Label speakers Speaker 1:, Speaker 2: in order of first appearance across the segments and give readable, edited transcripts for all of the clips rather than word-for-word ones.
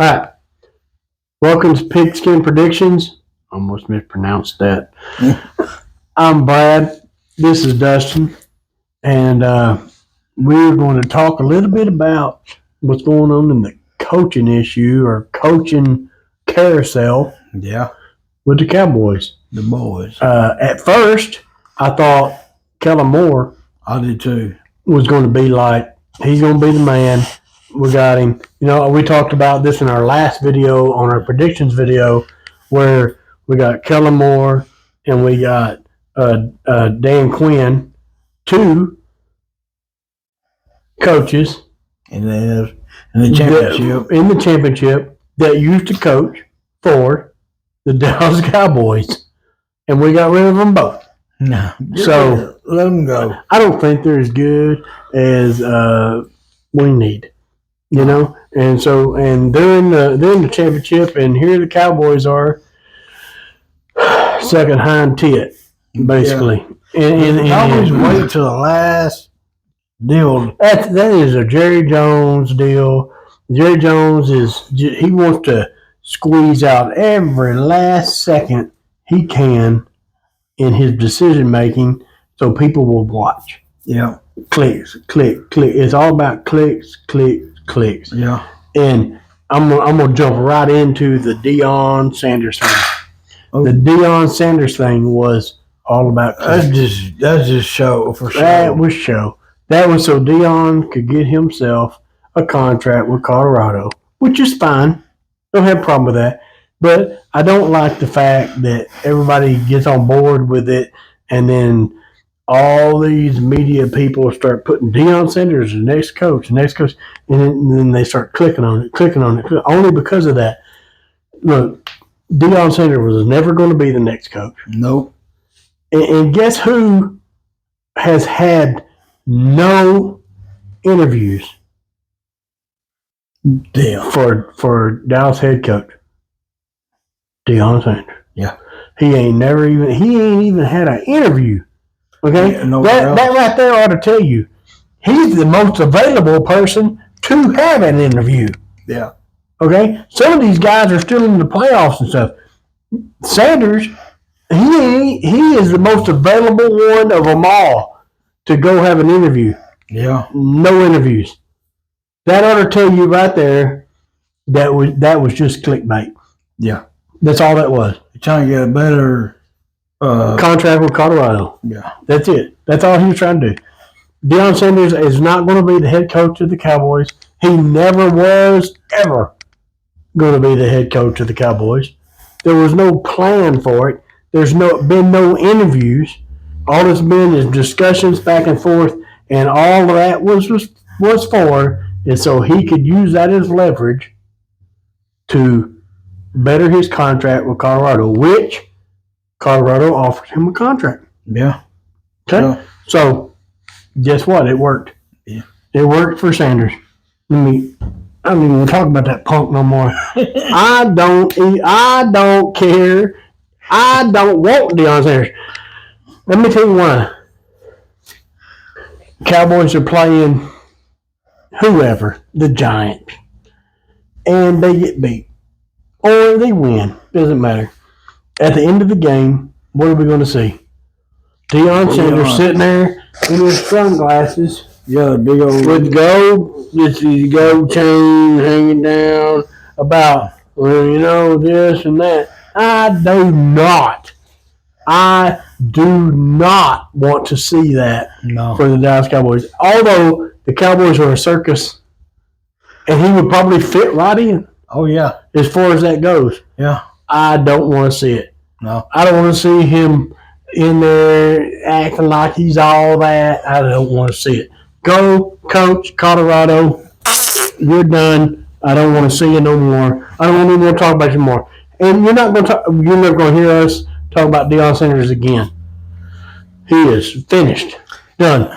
Speaker 1: All right. Welcome to Pigskin Predictions. Almost mispronounced that. I'm Brad. This is Dustin. And we're going to talk a little bit about what's going on in the coaching issue or coaching carousel with the Cowboys.
Speaker 2: The boys.
Speaker 1: At first, I thought Kellen Moore
Speaker 2: I did too.
Speaker 1: was going to be like, he's going to be the man. We got him. You know, we talked about this in our last video, on our predictions video, where we got Kellen Moore and we got Dan Quinn, two coaches
Speaker 2: And then in the championship.
Speaker 1: that used to coach for the Dallas Cowboys. And we got rid of them both.
Speaker 2: No.
Speaker 1: So
Speaker 2: let them go.
Speaker 1: I don't think they're as good as we need. You know, and they're in the championship, and here the Cowboys are second hind tit, basically.
Speaker 2: Yeah. And always wait till the last deal.
Speaker 1: That is a Jerry Jones deal. Jerry Jones he wants to squeeze out every last second he can in his decision making, so people will watch.
Speaker 2: Yeah.
Speaker 1: Clicks, click. It's all about clicks.
Speaker 2: Yeah.
Speaker 1: And I'm gonna jump right into the Deion Sanders thing.
Speaker 2: Oh.
Speaker 1: The Deion Sanders thing was all about clicks.
Speaker 2: That's just show for sure.
Speaker 1: That was show. That was so Deion could get himself a contract with Colorado, which is fine. Don't have a problem with that. But I don't like the fact that everybody gets on board with it, and then all these media people start putting Deion Sanders as the next coach, and then they start clicking on it, only because of that. Look, Deion Sanders was never going to be the next coach.
Speaker 2: Nope.
Speaker 1: And guess who has had no interviews for Dallas head coach? Deion Sanders.
Speaker 2: Yeah.
Speaker 1: He ain't even had an interview. Okay,
Speaker 2: Yeah,
Speaker 1: that right there ought to tell you he's the most available person to have an interview.
Speaker 2: Yeah.
Speaker 1: Okay, some of these guys are still in the playoffs and stuff. Sanders, he is the most available one of them all to go have an interview.
Speaker 2: Yeah.
Speaker 1: No interviews. That ought to tell you right there that was just clickbait.
Speaker 2: Yeah.
Speaker 1: That's all that was.
Speaker 2: You're trying to get a better
Speaker 1: contract with Colorado.
Speaker 2: Yeah.
Speaker 1: That's it. That's all he was trying to do. Deion Sanders is not going to be the head coach of the Cowboys. He never was ever going to be the head coach of the Cowboys. There was no plan for it. There's been no interviews. All it's been is discussions back and forth, and all of that was for is so he could use that as leverage to better his contract with Colorado, which Colorado offered him a contract.
Speaker 2: Yeah.
Speaker 1: Okay?
Speaker 2: Yeah.
Speaker 1: So, guess what? It worked.
Speaker 2: Yeah.
Speaker 1: It worked for Sanders. I don't even want to talk about that punk no more. I don't care. I don't want Deion Sanders. Let me tell you why. Cowboys are playing whoever, the Giants, and they get beat. Or they win. Doesn't matter. At the end of the game, what are we going to see? Deion Sanders sitting there in his sunglasses.
Speaker 2: Yeah, big old
Speaker 1: with gold chain hanging down about, this and that. I do not want to see that for the Dallas Cowboys. Although the Cowboys are a circus, and he would probably fit right in.
Speaker 2: Oh, yeah.
Speaker 1: As far as that goes.
Speaker 2: Yeah.
Speaker 1: I don't want to see it.
Speaker 2: No.
Speaker 1: I don't want to see him in there acting like he's all that. I don't want to see it. Go, coach, Colorado. You're done. I don't want to see you no more. I don't even want to talk about you more. And you're never going to hear us talk about Deion Sanders again. He is finished. Done.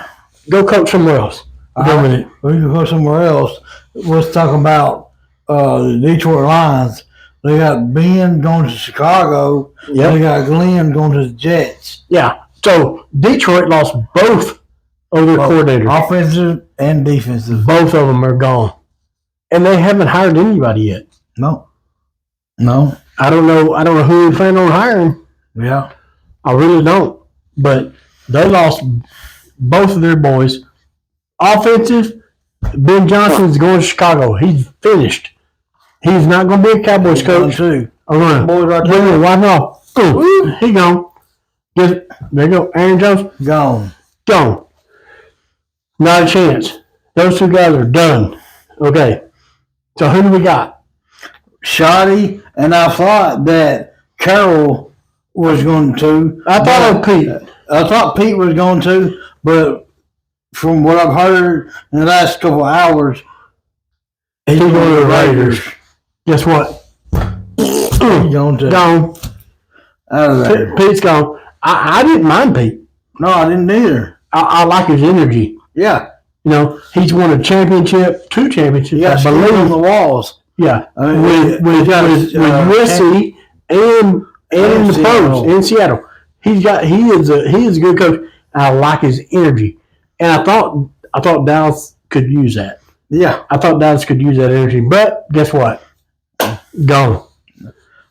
Speaker 1: Go coach somewhere else.
Speaker 2: We can go somewhere else. Let's talk about the Detroit Lions. They got Ben going to Chicago. Yep. They got Glenn going to the Jets.
Speaker 1: Yeah. So Detroit lost both of their coordinators.
Speaker 2: Offensive and defensive.
Speaker 1: Both of them are gone. And they haven't hired anybody yet.
Speaker 2: No.
Speaker 1: I don't know who they plan on hiring.
Speaker 2: Yeah.
Speaker 1: I really don't. But they lost both of their boys. Offensive, Ben Johnson's going to Chicago. He's finished. He's not going to be a Cowboys coach.
Speaker 2: Too.
Speaker 1: Boys right there. Why not? He gone. There you go. Aaron Jones.
Speaker 2: Gone.
Speaker 1: Not a chance. Those two guys are done. Okay. So who do we got?
Speaker 2: Shoddy, and I thought that Carroll was going to.
Speaker 1: I thought Pete.
Speaker 2: I thought Pete was going to, but from what I've heard in the last couple of hours, he's going to the Raiders.
Speaker 1: Guess what?
Speaker 2: He's going to.
Speaker 1: Gone.
Speaker 2: Out of there.
Speaker 1: Pete's gone. I didn't mind Pete.
Speaker 2: No, I didn't either.
Speaker 1: I like his energy.
Speaker 2: Yeah.
Speaker 1: You know, he's won a championship, 2 championships.
Speaker 2: Yeah,
Speaker 1: I believe
Speaker 2: on the walls.
Speaker 1: Yeah,
Speaker 2: I mean,
Speaker 1: with USC and in the pros in Seattle. He is a good coach. I like his energy, and I thought Dallas could use that.
Speaker 2: Yeah,
Speaker 1: I thought Dallas could use that energy, but guess what? Gone.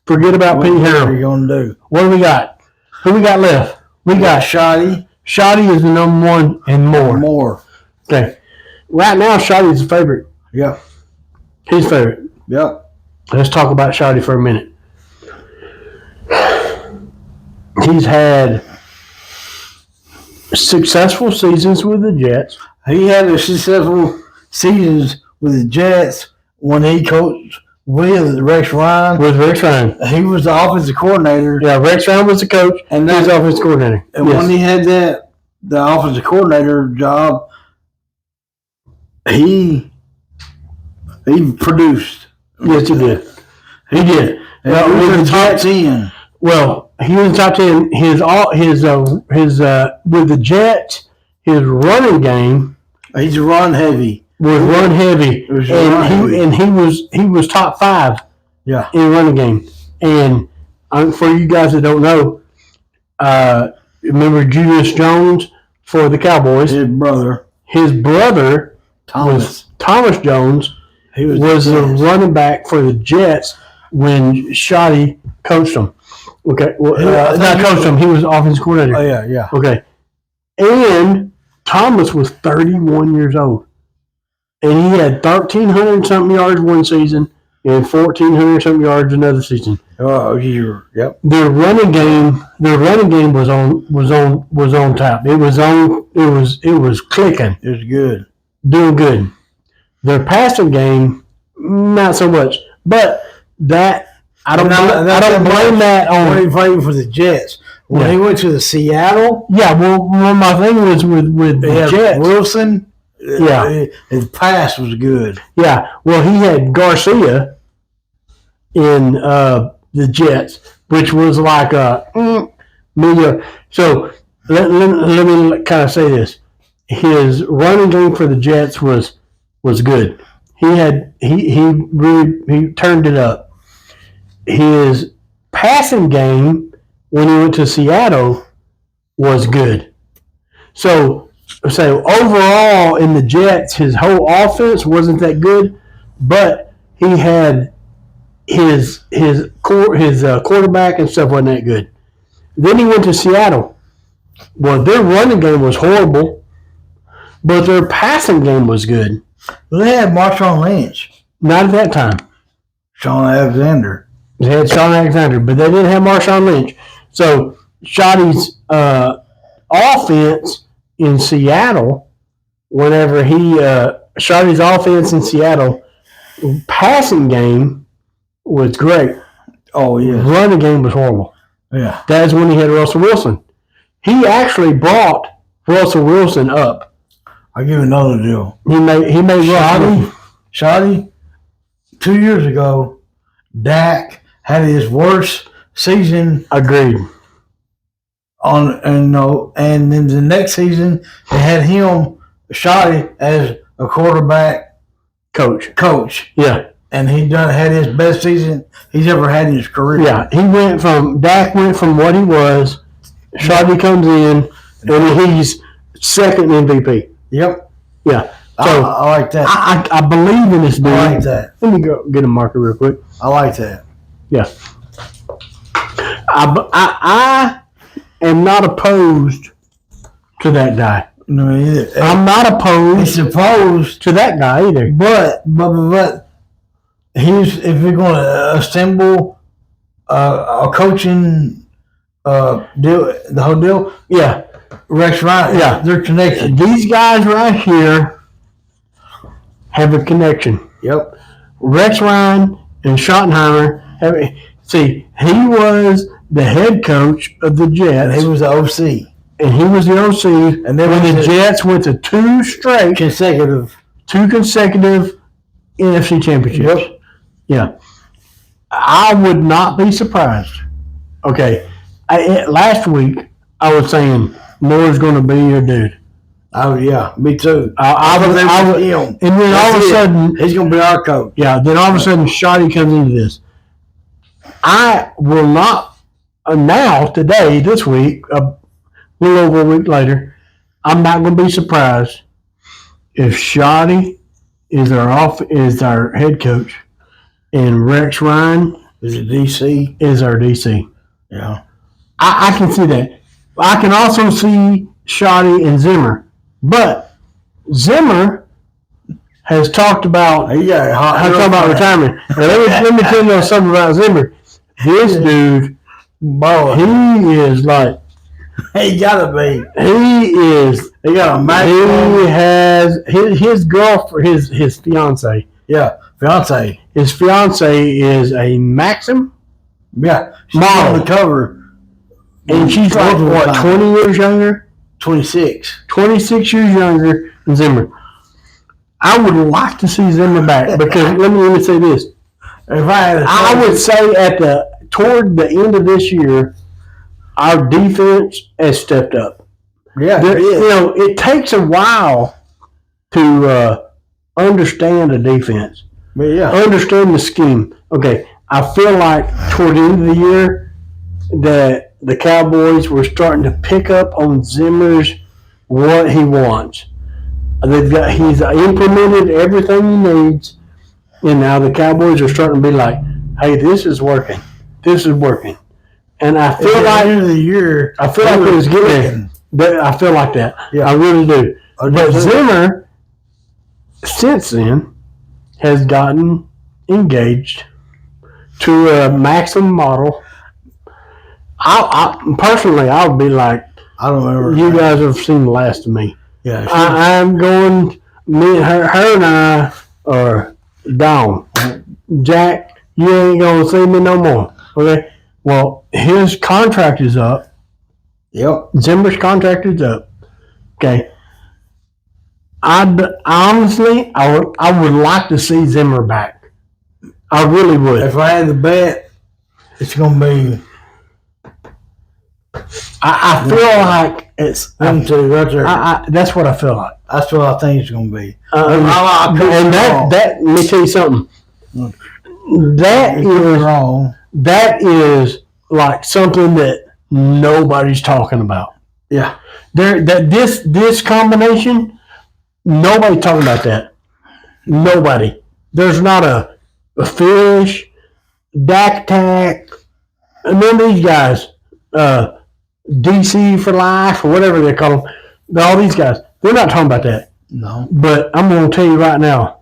Speaker 1: Forget about Pete Harrell.
Speaker 2: What are you gonna do?
Speaker 1: What do we got? Who we got left? We got
Speaker 2: Shoddy.
Speaker 1: Shoddy is the number one and more. Okay. Right now, Shoddy's the favorite.
Speaker 2: Yeah.
Speaker 1: He's favorite.
Speaker 2: Yep.
Speaker 1: Let's talk about Shoddy for a minute. He's had successful seasons with the Jets.
Speaker 2: He had a successful seasons with the Jets when he coached with Rex Ryan. He was the offensive coordinator.
Speaker 1: Yeah, Rex Ryan was the coach, and he was the offensive coordinator.
Speaker 2: And when he had the offensive coordinator job, he produced.
Speaker 1: Yes, he did. He did.
Speaker 2: He was in the top 10.
Speaker 1: Well, he was in the top 10. His with the Jets, his running game.
Speaker 2: He's run heavy.
Speaker 1: Was run heavy, he was top 5.
Speaker 2: Yeah.
Speaker 1: In running game. And for you guys that don't know, remember Julius Jones for the Cowboys? His brother
Speaker 2: Thomas
Speaker 1: Jones. He was the running back for the Jets when Shoddy coached him. Okay, well, not coached him. He was offensive coordinator.
Speaker 2: Oh yeah.
Speaker 1: Okay, and Thomas was 31 years old, and he had 1,300 something yards one season and 1,400 something yards another season.
Speaker 2: Oh, yep.
Speaker 1: Their running game was on top. It was clicking.
Speaker 2: It was good.
Speaker 1: Doing good. Their passing game, not so much. But that I don't blame that on
Speaker 2: when he played for the Jets. When he went to the Seattle.
Speaker 1: Yeah, well my thing was with the Jets.
Speaker 2: Wilson.
Speaker 1: Yeah.
Speaker 2: His pass was good.
Speaker 1: Yeah. Well, he had Garcia in the Jets, which was like so let me kind of say this. His running game for the Jets was good. He turned it up. His passing game when he went to Seattle was good. So overall in the Jets, his whole offense wasn't that good, but he had his quarterback and stuff wasn't that good. Then he went to Seattle. Well, their running game was horrible, but their passing game was good.
Speaker 2: Well, they had Marshawn Lynch.
Speaker 1: Not at that time.
Speaker 2: Shawn Alexander.
Speaker 1: They had Shawn Alexander, but they didn't have Marshawn Lynch. So Shoddy's offense in Seattle, Shoddy's offense in Seattle, passing game was great.
Speaker 2: Oh, yeah.
Speaker 1: Running game was horrible.
Speaker 2: Yeah. That's
Speaker 1: when he had Russell Wilson. He actually brought Russell Wilson up.
Speaker 2: I'll give you another deal.
Speaker 1: He made
Speaker 2: Shoddy, 2 years ago, Dak had his worst season.
Speaker 1: Agreed.
Speaker 2: And then the next season they had him, Shoddy, as a quarterback coach.
Speaker 1: Yeah.
Speaker 2: And he had his best season he's ever had in his career.
Speaker 1: Yeah. Dak went from what he was. Shoddy comes in and he's second MVP.
Speaker 2: Yep.
Speaker 1: Yeah. So
Speaker 2: I like that.
Speaker 1: I believe in this dude.
Speaker 2: I like that.
Speaker 1: Let me go get a marker real quick.
Speaker 2: I like that.
Speaker 1: Yeah. I am not opposed to that guy.
Speaker 2: No,
Speaker 1: I'm not opposed
Speaker 2: to
Speaker 1: that guy either.
Speaker 2: But if you're going to assemble a coaching deal, the whole deal,
Speaker 1: yeah,
Speaker 2: Rex Ryan,
Speaker 1: yeah,
Speaker 2: they're connected.
Speaker 1: These guys right here have a connection.
Speaker 2: Yep.
Speaker 1: Rex Ryan and Schottenheimer he was the head coach of the Jets.
Speaker 2: And he was the OC.
Speaker 1: And he was the OC.
Speaker 2: And then
Speaker 1: when the Jets went to two consecutive NFC championships.
Speaker 2: Yep.
Speaker 1: Yeah. I would not be surprised. Okay. Last week, I was saying Moore's going to be your dude.
Speaker 2: Oh, yeah. Me too.
Speaker 1: I would,
Speaker 2: him.
Speaker 1: And then all of a sudden,
Speaker 2: he's going to be our coach.
Speaker 1: Yeah. Then all of a sudden, Shotty comes into this. I will not, today, this week, a little over a week later, I'm not going to be surprised if Shotty is our head coach and Rex Ryan
Speaker 2: is
Speaker 1: our DC.
Speaker 2: Yeah.
Speaker 1: I can see that. I can also see Shotty and Zimmer. But Zimmer has talked about retirement. Let me tell you something about Zimmer. This dude, he is like,
Speaker 2: he gotta be.
Speaker 1: He is.
Speaker 2: He got a Mac.
Speaker 1: He has his girlfriend, his fiance.
Speaker 2: Yeah, fiance.
Speaker 1: His fiance is a Maxim.
Speaker 2: Yeah, she's
Speaker 1: model.
Speaker 2: On the cover,
Speaker 1: and she's like what, 20 years younger?
Speaker 2: 26.
Speaker 1: 26 years younger than Zimmer. I would like to see Zimmer back because let me say this.
Speaker 2: If
Speaker 1: I would say toward the end of this year, our defense has stepped up.
Speaker 2: Yeah,
Speaker 1: it takes a while to understand a defense.
Speaker 2: Yeah,
Speaker 1: understand the scheme. Okay, I feel like toward the end of the year that the Cowboys were starting to pick up on Zimmer's what he wants. He's implemented everything he needs, and now the Cowboys are starting to be like, "Hey, this is working. This is working." And I feel like
Speaker 2: end of the year,
Speaker 1: I feel like it was getting there. I feel like that. Yeah. I really do. But Zimmer, since then, has gotten engaged to a Maxim model. I personally, I would be like,
Speaker 2: I don't remember.
Speaker 1: You guys have seen the last of me.
Speaker 2: Yeah,
Speaker 1: I'm going. Her and I are down. Jack, you ain't gonna see me no more. Okay. Well, his contract is up.
Speaker 2: Yep.
Speaker 1: Zimmer's contract is up. Okay. Honestly, I would like to see Zimmer back. I really would.
Speaker 2: If I had to bet, it's going to be.
Speaker 1: I feel like it's
Speaker 2: them two right there.
Speaker 1: That's what I feel like.
Speaker 2: That's what I think it's going to be.
Speaker 1: And that, let me tell you something. That is like something that nobody's talking about.
Speaker 2: Yeah.
Speaker 1: This combination, nobody's talking about that. Nobody. There's not a Fish, Dak Tack, and none of these guys, DC for life or whatever they call them. All these guys, they're not talking about that.
Speaker 2: No.
Speaker 1: But I'm going to tell you right now,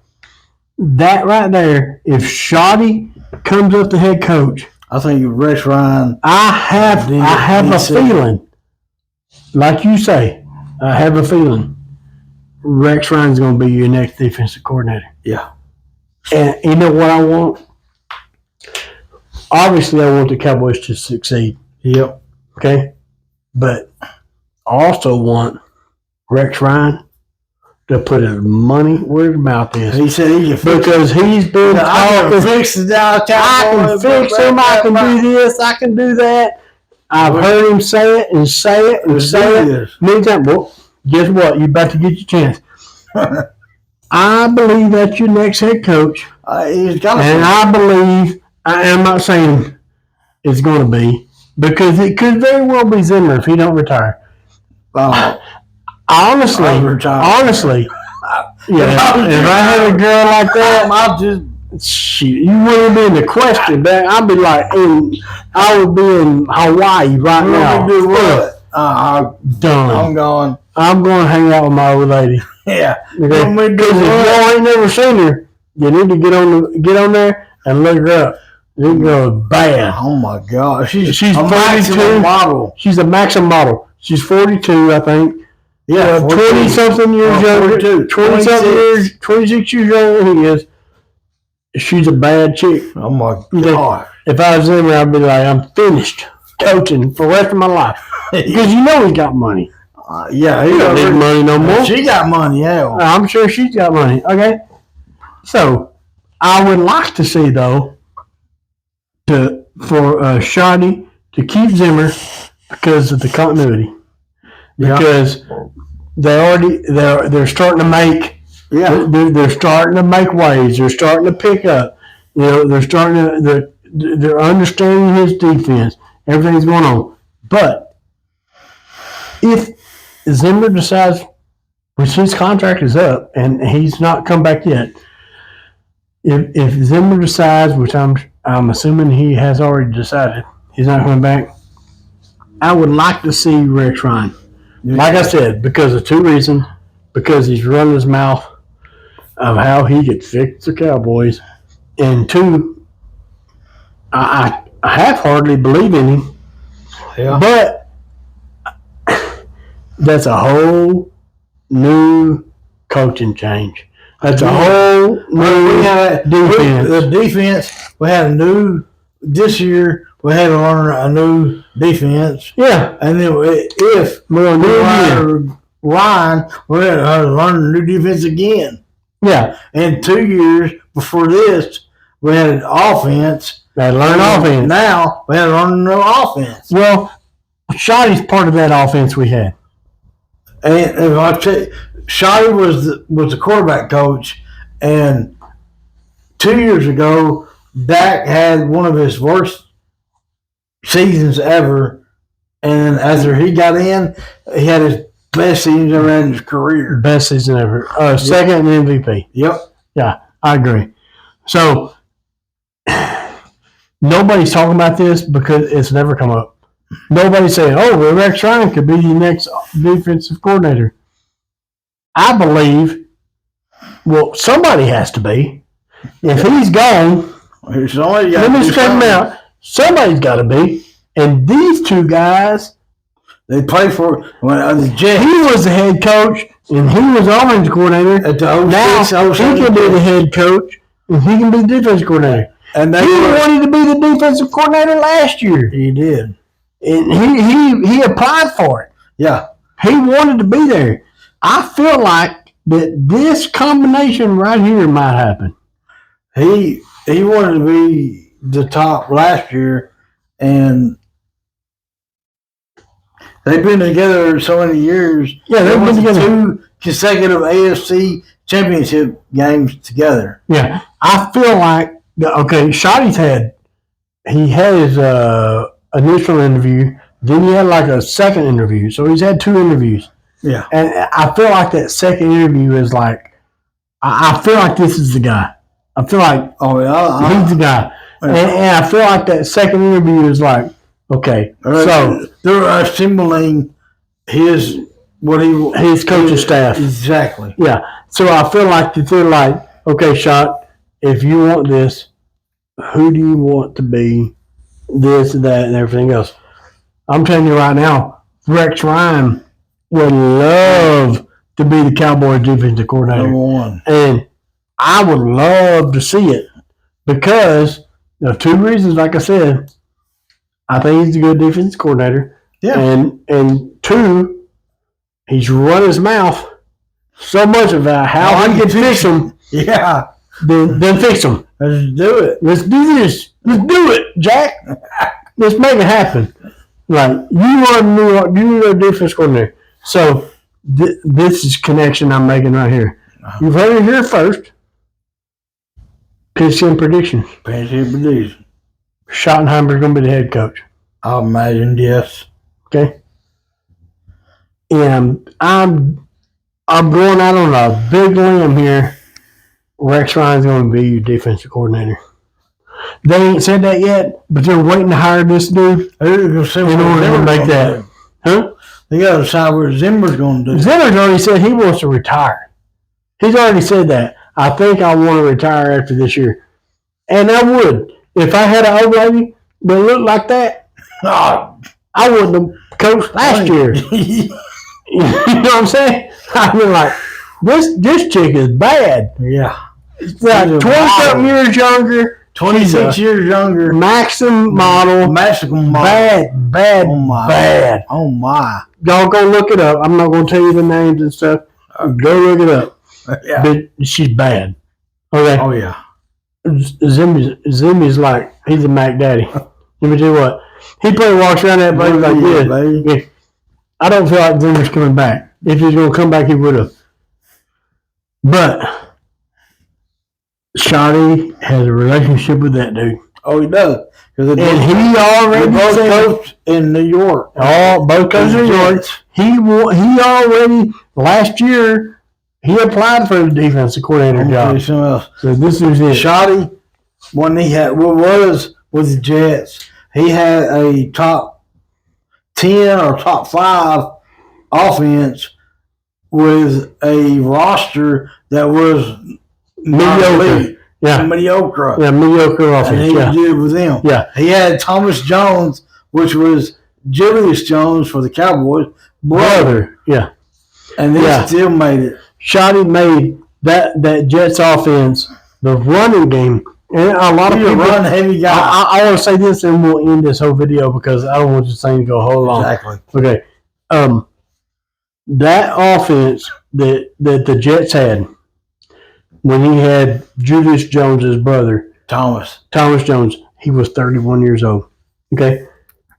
Speaker 1: that right there, if Shotty comes up to head coach,
Speaker 2: I think Rex Ryan.
Speaker 1: I have a feeling, like you say, I have a feeling Rex Ryan's going to be your next defensive coordinator.
Speaker 2: Yeah.
Speaker 1: And you know what I want? Obviously, I want the Cowboys to succeed.
Speaker 2: Yep.
Speaker 1: Okay? But I also want Rex Ryan to put his money where his mouth is.
Speaker 2: He said he can fix
Speaker 1: because he's been talking.
Speaker 2: I can fix the Dallas Cowboys.
Speaker 1: I can fix him. I can do this. I can do that. I've heard him say it and say it and say it many times. Well, guess what? You're about to get your chance. I believe that's your next head coach. I believe, I'm not saying it's going to be, because it could very well be Zimmer if he don't retire. Honestly, Yeah, if I had a girl like that,
Speaker 2: I'll just.
Speaker 1: Shit, you wouldn't be in the question, man. I'd be like, I would be in Hawaii right now.
Speaker 2: Do what?
Speaker 1: Done.
Speaker 2: I'm going.
Speaker 1: I'm going to hang out with my old lady.
Speaker 2: Yeah.
Speaker 1: Because if y'all ain't never seen her, you need to get on there and look her up. It goes bad.
Speaker 2: Oh my God, she's
Speaker 1: a 42
Speaker 2: model.
Speaker 1: She's a maximum model. She's 42, I think.
Speaker 2: Yeah,
Speaker 1: 20 something years younger.
Speaker 2: 20 something years,
Speaker 1: 26 years younger than he is. She's a bad chick.
Speaker 2: Oh my God.
Speaker 1: If I was Zimmer, I'd be like, I'm finished coaching for the rest of my life. Because you know he's got money.
Speaker 2: Yeah,
Speaker 1: he don't need money no more.
Speaker 2: She got money, yeah.
Speaker 1: I'm sure she's got money. Okay. So, I would like to see, though, for Shotty to keep Zimmer because of the continuity. Because they're starting to make they're starting to make waves. They're starting to pick up. You know, they're understanding his defense. Everything's going on. But if Zimmer decides, which his contract is up and he's not come back yet, if Zimmer decides, which I'm assuming he has already decided, he's not coming back, I would like to see Rex Ryan. Like I said, because of two reasons. Because he's run his mouth of how he could fix the Cowboys. And two, I half-heartedly believe in him.
Speaker 2: Yeah.
Speaker 1: But that's a whole new coaching change. That's a whole new defense.
Speaker 2: The defense, we had a new, this year, we had to learn a new defense.
Speaker 1: Yeah.
Speaker 2: And then if Ryan, we had to learn a new defense again.
Speaker 1: Yeah.
Speaker 2: And 2 years before this, we had an offense.
Speaker 1: They learned offense.
Speaker 2: Now, we had to learn a new offense.
Speaker 1: Well, Shotty's part of that offense we had.
Speaker 2: And if I tell you, Shotty was the quarterback coach, and 2 years ago, Dak had one of his worst seasons ever, and after he got in, he had his best season ever in his career.
Speaker 1: Best season ever. Second in MVP.
Speaker 2: Yep.
Speaker 1: Yeah, I agree. So, nobody's talking about this because it's never come up. Nobody's saying, well, Rex Ryan could be the next defensive coordinator. I believe, somebody has to be. If he's gone, let me straighten him out. Somebody's got to be. And these two guys,
Speaker 2: they played for the Jets.
Speaker 1: He was the head coach, and he was the offensive coordinator.
Speaker 2: At the 06,
Speaker 1: now, he can be the head coach, and he can be the defensive coordinator. And he wanted to be the defensive coordinator last year.
Speaker 2: He did.
Speaker 1: And he applied for it.
Speaker 2: Yeah.
Speaker 1: He wanted to be there. I feel like that this combination right here might happen.
Speaker 2: He wanted to be the top last year, and they've been together so many years.
Speaker 1: Yeah, they've been together
Speaker 2: 2 consecutive AFC championship games together.
Speaker 1: Yeah, I feel like Shotty's had his initial interview, then he had like a second interview, so he's had 2 interviews.
Speaker 2: Yeah,
Speaker 1: and I feel like that second interview is like, I feel like this is the guy. I feel like he's the guy, and I feel like that second interview is like, okay, so
Speaker 2: they're assembling his
Speaker 1: coaching staff.
Speaker 2: Exactly.
Speaker 1: Yeah. So I feel like that they're like, okay, Shot, if you want this, who do you want to be this, that, and everything else? I'm telling you right now, Rex Ryan would love to be the Cowboys defensive coordinator.
Speaker 2: Number one.
Speaker 1: And I would love to see it because of 2 reasons, like I said. I think he's a good defensive coordinator.
Speaker 2: Yeah.
Speaker 1: And 2, he's run his mouth so much about how he can fix them.
Speaker 2: Yeah.
Speaker 1: Then fix them.
Speaker 2: Let's do it.
Speaker 1: Let's do this. Let's do it, Jack. Let's make it happen. Like, you need a defense coordinator. So, this is connection I'm making right here. You've heard it here first. Pitch in predictions. Schottenheimer's going to be the head coach.
Speaker 2: I imagine, yes.
Speaker 1: Okay. And I'm I'm going out on a big limb here. Rex Ryan's going to be your defensive coordinator. They ain't said that yet, but they're waiting to hire this dude in order to make that. Huh?
Speaker 2: They got to decide what Zimmer's going to do.
Speaker 1: Zimmer's already said he wants to retire. He's already said that. I think I want to retire after this year. And I would. If I had an old lady that looked like that, I wouldn't have coached last year. You know what I'm saying? I mean, like, this chick is bad.
Speaker 2: Yeah.
Speaker 1: It's like 20-something years younger.
Speaker 2: 26 years younger.
Speaker 1: Maximum model. Bad. Bad.
Speaker 2: Oh, my.
Speaker 1: Y'all go look it up. I'm not going to tell you the names and stuff. Go look it up.
Speaker 2: Yeah.
Speaker 1: But she's bad. Okay?
Speaker 2: Oh, yeah.
Speaker 1: Zimmy's like, he's a Mac Daddy. Let me tell you what. He probably walks around that baby like this. Yeah. I don't feel like Zimmer's coming back. If he's going to come back, he would have. But Shotty has a relationship with that dude.
Speaker 2: Oh, he does.
Speaker 1: And he already
Speaker 2: both coached in New York.
Speaker 1: Both coached in New York. He already, last year, he applied for the defensive coordinator job. So this is it.
Speaker 2: Shotty, when he had was with the Jets, he had a top 10 or top 5 offense with a roster that was
Speaker 1: mediocre.
Speaker 2: Mediocre.
Speaker 1: Yeah, mediocre offense.
Speaker 2: And he did with them.
Speaker 1: Yeah.
Speaker 2: He had Thomas Jones, which was Julius Jones for the Cowboys. Brother.
Speaker 1: Yeah.
Speaker 2: And they still made it.
Speaker 1: Shotty made that Jets offense, the running game, and a lot of people
Speaker 2: run heavy guy.
Speaker 1: I want to say this, and we'll end this whole video because I don't want this thing to go whole long.
Speaker 2: Exactly.
Speaker 1: Okay. That offense that the Jets had when he had Julius Jones' brother,
Speaker 2: Thomas
Speaker 1: Jones, he was 31 years old. Okay.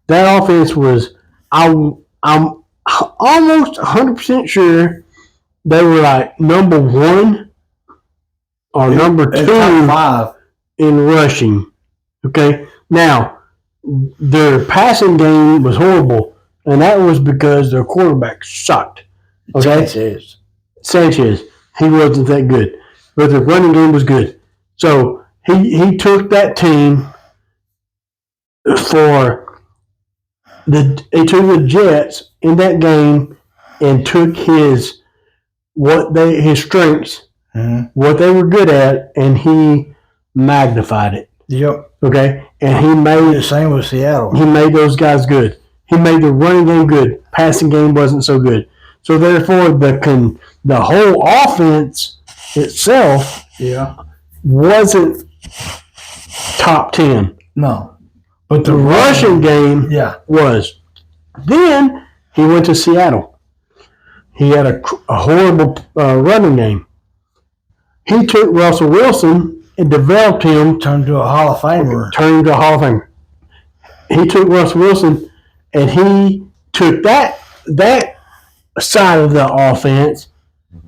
Speaker 1: That offense was, I'm almost 100% sure they were like number 1 or number 2 in rushing. Okay. Now, their passing game was horrible, and that was because their quarterback sucked. Okay. Sanchez. He wasn't that good, but the running game was good. So he took that team he took the Jets in that game and took his strengths, what they were good at, and he magnified it.
Speaker 2: Yep.
Speaker 1: Okay, and he made
Speaker 2: the same with Seattle.
Speaker 1: He made those guys good. He made the running game good. Passing game wasn't so good. So therefore, the whole offense itself, wasn't top 10.
Speaker 2: No,
Speaker 1: but the rushing game, was. Then he went to Seattle. He had a horrible running game. He took Russell Wilson and developed him.
Speaker 2: Turned to a Hall of Famer.
Speaker 1: He took Russell Wilson and he took that side of the offense,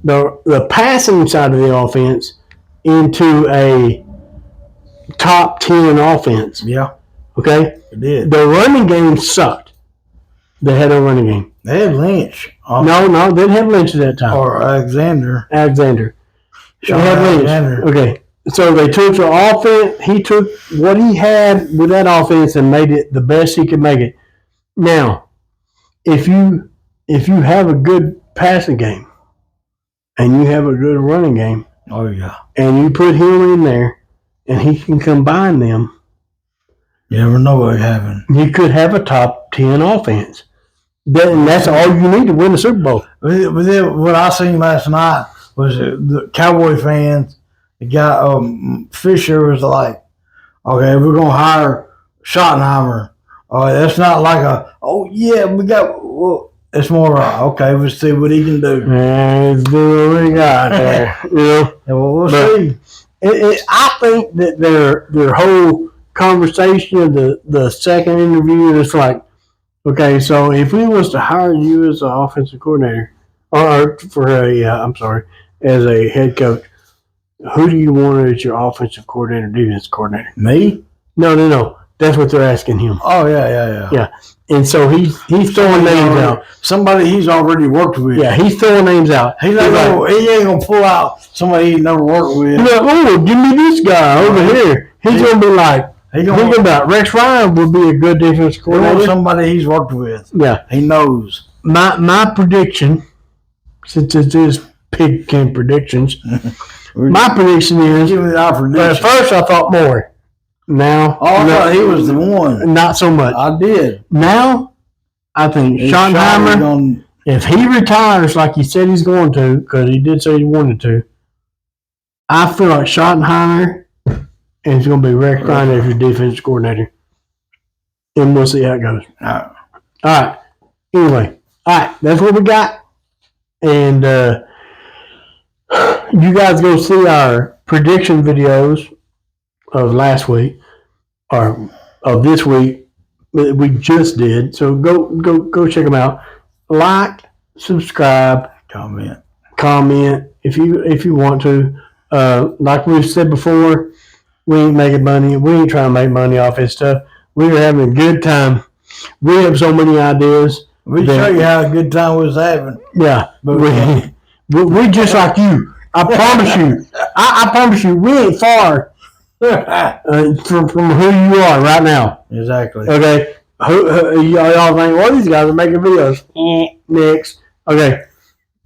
Speaker 1: the passing side of the offense, into a top 10 offense.
Speaker 2: Yeah.
Speaker 1: Okay?
Speaker 2: It did.
Speaker 1: The running game sucked. They had no running game.
Speaker 2: They had Lynch.
Speaker 1: No, they didn't have Lynch at that time.
Speaker 2: Or Alexander.
Speaker 1: They had Lynch. Okay. So they took the offense. He took what he had with that offense and made it the best he could make it. Now, if you have a good passing game and you have a good running game, and you put him in there and he can combine them,
Speaker 2: you never know what happened.
Speaker 1: You could have a top 10 offense. And that's all you need to win the Super Bowl.
Speaker 2: But then what I seen last night was the Cowboy fans. The guy Fisher was like, "Okay, we're gonna hire Schottenheimer. That's not like we got." Well, it's more okay. We'll see what he can do.
Speaker 1: Let's do what we got there.
Speaker 2: We'll see.
Speaker 1: I think that their whole conversation, the second interview, it's like, okay, so if we was to hire you as an offensive coordinator, as a head coach, who do you want as your offensive coordinator, defensive coordinator?
Speaker 2: Me?
Speaker 1: No. That's what they're asking him.
Speaker 2: Oh yeah.
Speaker 1: Yeah. And so he's throwing names out.
Speaker 2: Somebody he's already worked with.
Speaker 1: Yeah, he's throwing names out.
Speaker 2: He ain't gonna pull out somebody he never worked with.
Speaker 1: He's like, oh, give me this guy over here. He's gonna be like, think about Rex Ryan would be a good defense coordinator.
Speaker 2: Somebody he's worked with.
Speaker 1: Yeah,
Speaker 2: he knows.
Speaker 1: My prediction, since it is pig camp predictions, my prediction is. At first, I thought more. Now,
Speaker 2: I thought he was the one.
Speaker 1: Not so much.
Speaker 2: I did.
Speaker 1: Now, I think Schottenheimer, if he retires like he said he's going to, because he did say he wanted to, I feel like Schottenheimer and it's going to be Rex Ryan as your defense coordinator. And we'll see how it goes. All right. Anyway, that's what we got. And you guys go see our prediction videos of last week or of this week that we just did. So go check them out. Like, subscribe,
Speaker 2: comment
Speaker 1: if you want to. Like we've said before, we ain't making money. We ain't trying to make money off this stuff. We are having a good time. We have so many ideas.
Speaker 2: We show you how a good time we was having.
Speaker 1: Yeah, but we just like you. I promise you. I promise you, we ain't far from who you are right now.
Speaker 2: Exactly.
Speaker 1: Okay. Y'all think, well, these guys are making videos. Next. Okay.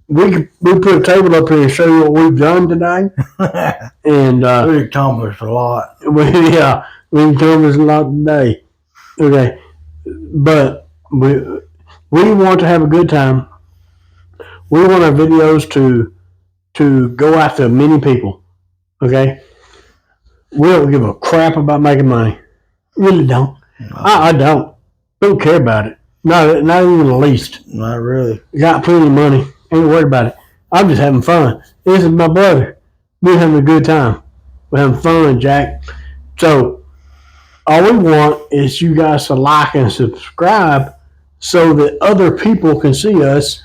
Speaker 1: We put a table up here and show you what we've done today. And
Speaker 2: we accomplished a lot.
Speaker 1: We accomplished a lot today. Okay. But we want to have a good time. We want our videos to go after many people. Okay? We don't give a crap about making money. Really don't. No. I don't. Don't care about it. Not even the least.
Speaker 2: Not really.
Speaker 1: Got plenty of money. Ain't worried about it. I'm just having fun. This is my brother. We're having a good time. We're having fun, Jack. So all we want is you guys to like and subscribe so that other people can see us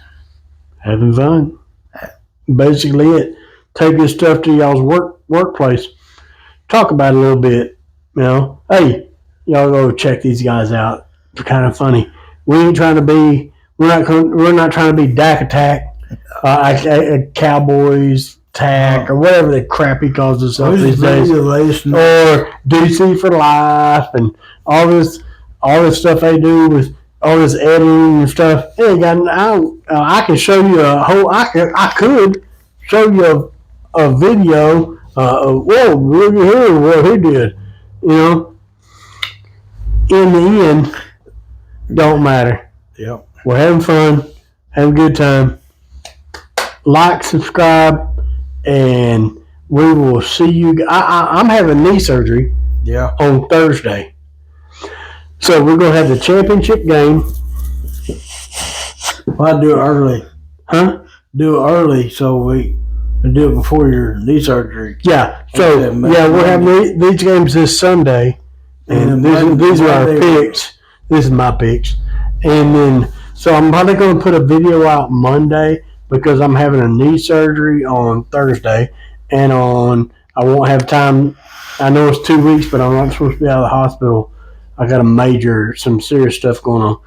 Speaker 1: having fun. Basically it. Take this stuff to y'all's workplace. Talk about it a little bit. You know, hey, y'all go check these guys out. They're kind of funny. We're not trying to be Dak Attack, Cowboys Tack, or whatever the crap he calls himself these days, or DC for life, and all this stuff they do with all this editing and stuff. Hey, I can show you I could show you a video. Whoa, look at here, what he did. You know, in the end, don't matter.
Speaker 2: Yep.
Speaker 1: We're having fun, having a good time. Like, subscribe, and we will see you. I'm having knee surgery.
Speaker 2: Yeah.
Speaker 1: On Thursday. So we're gonna have the championship game.
Speaker 2: Well, I do it early.
Speaker 1: Huh?
Speaker 2: Do it early so we can do it before your knee surgery.
Speaker 1: Yeah. So we're having these games this Sunday, and these are our picks. This is my picks, and then so I'm probably going to put a video out Monday because I'm having a knee surgery on Thursday, and I won't have time. I know it's 2 weeks, but I'm not supposed to be out of the hospital. I got some serious stuff going on.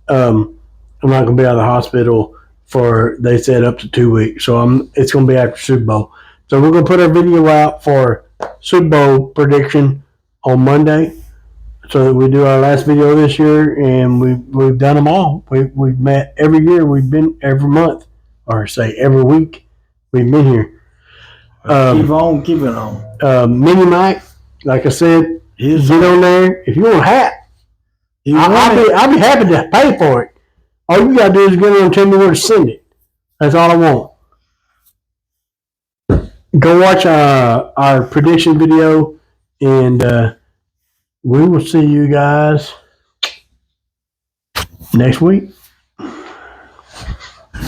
Speaker 1: I'm not going to be out of the hospital for, they said, up to 2 weeks. So it's going to be after Super Bowl. So we're going to put our video out for Super Bowl prediction on Monday. So that we do our last video this year, and we've done them all. We've met every year. We've been every month, or say every week. We've been here.
Speaker 2: Keep on keeping on.
Speaker 1: Mini Mike, like I said, get on there. If you want a hat, I'll be happy to pay for it. All you gotta do is get on and tell me where to send it. That's all I want. Go watch our prediction video, and we will see you guys next week.